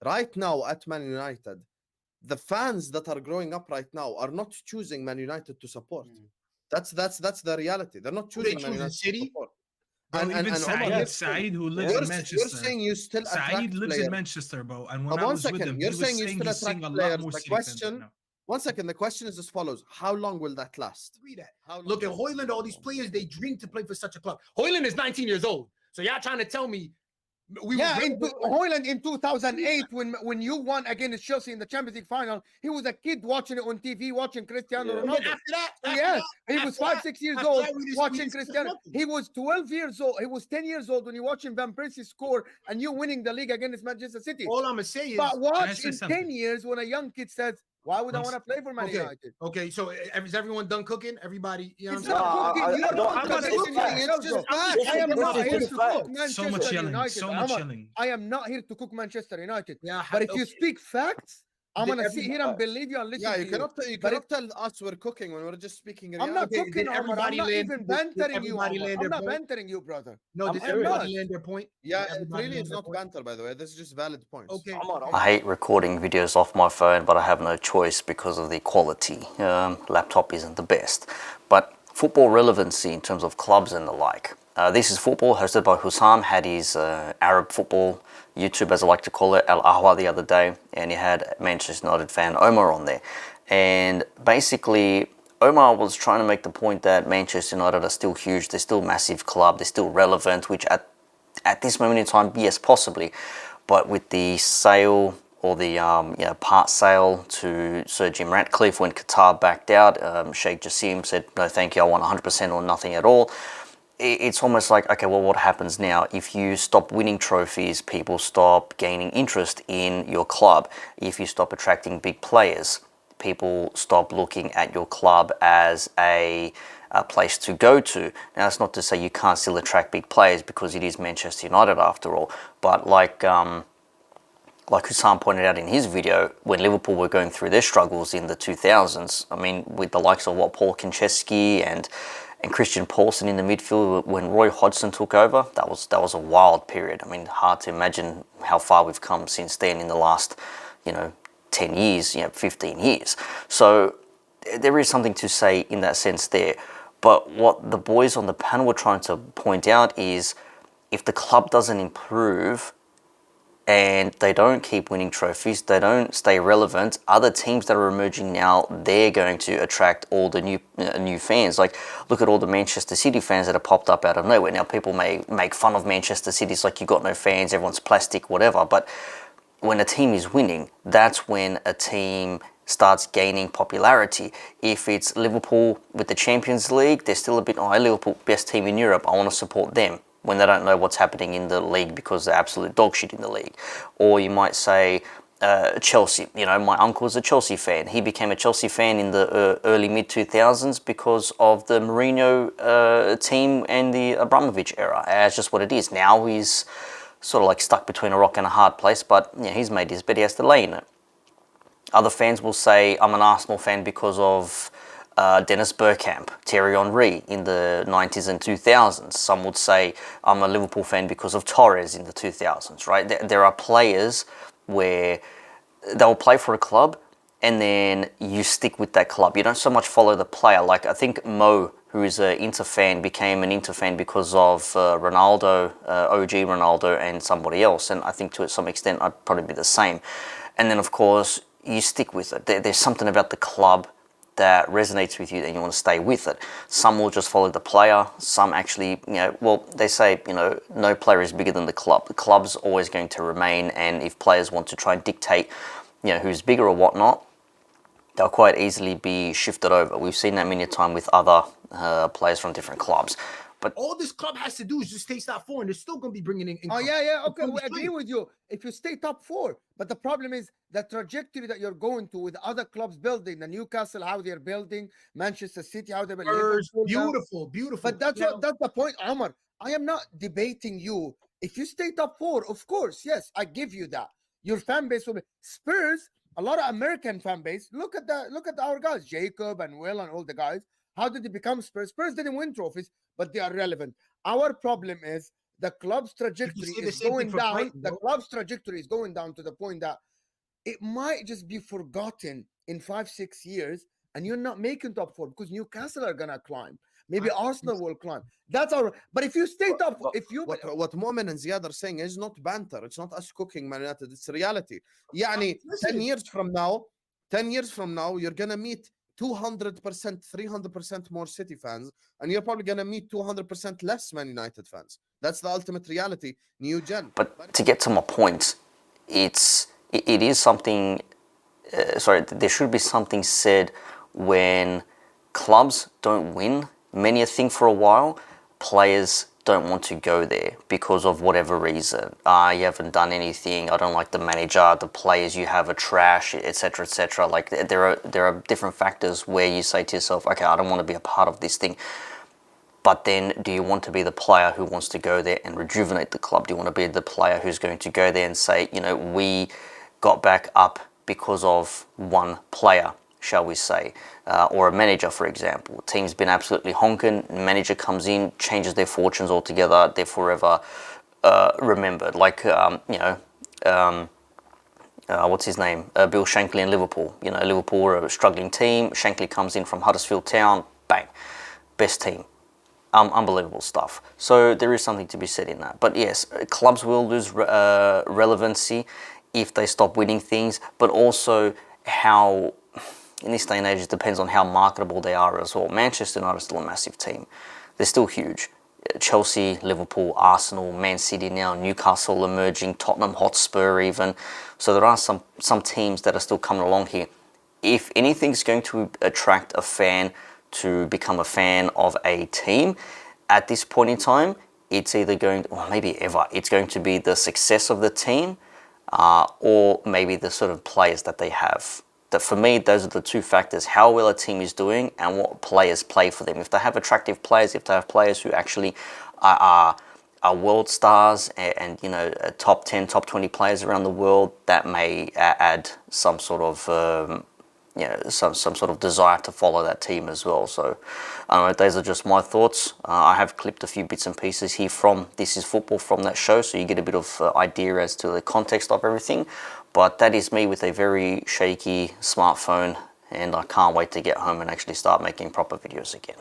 right now at Man United, the fans that are growing up right now are not choosing Man United to support. That's the reality. They're not Who they choosing Man choosing? United to City? support. Bro, even And Omar, Saeed, listen, Saeed who lives Yeah. in you're Manchester. saying you still Saeed attract lives in players. Manchester, bro. And when But I one was with second, him, you're he was saying you saying still he's seeing attract a lot players. more The City fans right question, now. one second, the question is as follows: how long will that last? Read that. How long? Look at Hoyland, all these players, they dream to play for such a club. Hoyland is 19 years old. So y'all trying to tell me we was Yeah, relevant when Hoyland in 2008, when you won against Chelsea in the Champions League final, he was a kid watching it on TV, watching Cristiano and then Ronaldo. after that, Yes, he was 5, 6 years old we watching didn't see Cristiano. nothing. He was 12 years old. He was 10 years old when you watching Van Persie score and you winning the league against Manchester City. All I'm gonna say is But Can I watch say in 10 something? years when a young kid says, "Why would I want to play for Man okay. United?" Okay, so is everyone done cooking? Everybody, you know It's what I'm not saying? cooking. You I are don't. not I'm gonna- contradicting yourself, It's bro. just facts. I am This not is here just to cook facts. So much Manchester yelling. United. So much yelling. I am not here to cook Manchester United. Yeah, But if you okay. speak facts, I'm Did gonna sit here and believe you and listen Yeah, to you you. cannot you But cannot tell us we're cooking when we're just speaking I'm reality. not Okay, cooking, did Omar. I'm everybody not land? even Did bantering you, everybody Omar. land I'm their not point? bantering you, brother. No, did I am everybody not. land their point? Yeah, Did it everybody really land is their not point? banter, by the way. This is just valid points. Okay. I'm I hate recording videos off my phone, but I have no choice because of the quality. Laptop isn't the best. But football relevancy in terms of clubs and the like. This is football hosted by Hussam, had his Arab football YouTube, as I like to call it, Al Ahwa the other day, and he had Manchester United fan Omar on there. And basically, Omar was trying to make the point that Manchester United are still huge, they're still a massive club, they're still relevant, which at this moment in time, yes, possibly. But with the sale or the part sale to Sir Jim Ratcliffe when Qatar backed out, Sheikh Jassim said, no thank you, I want 100% or nothing at all. It's almost like, okay, well, what happens now? If you stop winning trophies, people stop gaining interest in your club. If you stop attracting big players, people stop looking at your club as a place to go to. Now, that's not to say you can't still attract big players because it is Manchester United after all. But like Hussam pointed out in his video, when Liverpool were going through their struggles in the 2000s, I mean, with the likes of Paul Konchesky and Christian Paulson in the midfield, when Roy Hodgson took over, that was a wild period. I mean, hard to imagine how far we've come since then in the last, 10 years, 15 years. So there is something to say in that sense there. But what the boys on the panel were trying to point out is if the club doesn't improve and they don't keep winning trophies, they don't stay relevant, other teams that are emerging now, they're going to attract all the new fans. Like, look at all the Manchester City fans that have popped up out of nowhere. Now, people may make fun of Manchester City. It's like, you got no fans, everyone's plastic, whatever. But when a team is winning, that's when a team starts gaining popularity. If it's Liverpool with the Champions League, they're still a bit, Liverpool, best team in Europe, I want to support them, when they don't know what's happening in the league because they're absolute dog shit in the league. Or you might say Chelsea. My uncle's a Chelsea fan. He became a Chelsea fan in the early mid-2000s because of the Mourinho team and the Abramovich era. It's just what it is. Now he's sort of like stuck between a rock and a hard place, but he's made his bed, he has to lay in it. Other fans will say, I'm an Arsenal fan because of Dennis Bergkamp, Thierry Henry in the 90s and 2000s. Some would say I'm a Liverpool fan because of Torres in the 2000s, right? There are players where they'll play for a club and then you stick with that club. You don't so much follow the player. Like, I think Mo, who is an Inter fan, became an Inter fan because of Ronaldo, OG Ronaldo, and somebody else. And I think to some extent I'd probably be the same. And then, of course, you stick with it. There's something about the club that resonates with you and you want to stay with it. Some will just follow the player. Some actually, they say, no player is bigger than the club. The club's always going to remain, and if players want to try and dictate, who's bigger or whatnot, they'll quite easily be shifted over. We've seen that many times with other players from different clubs. But all this club has to do is just stay top four, and they're still going to be bringing in income. Oh, yeah, okay, we agree with you. If you stay top four, but the problem is the trajectory that you're going to with other clubs building, the Newcastle, how they're building, Manchester City, how they're building. Beautiful. But that's the point, Omar. I am not debating you. If you stay top four, of course, yes, I give you that. Your fan base will be Spurs. A lot of American fan base. Look at our guys, Jacob and Will and all the guys. How did they become Spurs? Spurs didn't win trophies, but they are relevant. Our problem is the club's trajectory say the is same thing going for down. Brighton, The bro. club's trajectory is going down to the point that it might just be forgotten in 5-6 years, and you're not making top four because Newcastle are gonna climb. Maybe Arsenal will climb. That's our. But if you stay top, if you what Momin and Ziad are saying is not banter. It's not us cooking Man United. It's reality. يعني 10 years from now, 10 years from now, you're gonna meet 200%, 300% more City fans, and you're probably gonna meet 200% less Man United fans. That's the ultimate reality. New gen. But to get to my point, it is something. Sorry, there should be something said when clubs don't win many a thing for a while. Players don't want to go there because of whatever reason. You haven't done anything. I don't like the manager. The players you have are trash, etc., etc. Like there are different factors where you say to yourself, okay, I don't want to be a part of this thing. But then, do you want to be the player who wants to go there and rejuvenate the club? Do you want to be the player who's going to go there and say, you know, we got back up because of one player, shall we say, or a manager, for example. Team's been absolutely honking, manager comes in, changes their fortunes altogether, they're forever remembered. Like, what's his name? Bill Shankly in Liverpool. You know, Liverpool are a struggling team. Shankly comes in from Huddersfield Town, bang, best team. Unbelievable stuff. So there is something to be said in that. But yes, clubs will lose relevancy if they stop winning things, but also how, in this day and age, it depends on how marketable they are as well. Manchester United is still a massive team. They're still huge. Chelsea, Liverpool, Arsenal, Man City now, Newcastle emerging, Tottenham Hotspur even. So there are some teams that are still coming along here. If anything's going to attract a fan to become a fan of a team at this point in time, it's either going to, or maybe ever, it's going to be the success of the team or maybe the sort of players that they have. That for me, those are the two factors: how well a team is doing and what players play for them. If they have attractive players, if they have players who actually are world stars and you know, top 10, top 20 players around the world, that may add some sort of some sort of desire to follow that team as well. So I don't know, those are just my thoughts. I have clipped a few bits and pieces here from This Is Football from that show, so you get a bit of idea as to the context of everything. But that is me with a very shaky smartphone, and I can't wait to get home and actually start making proper videos again.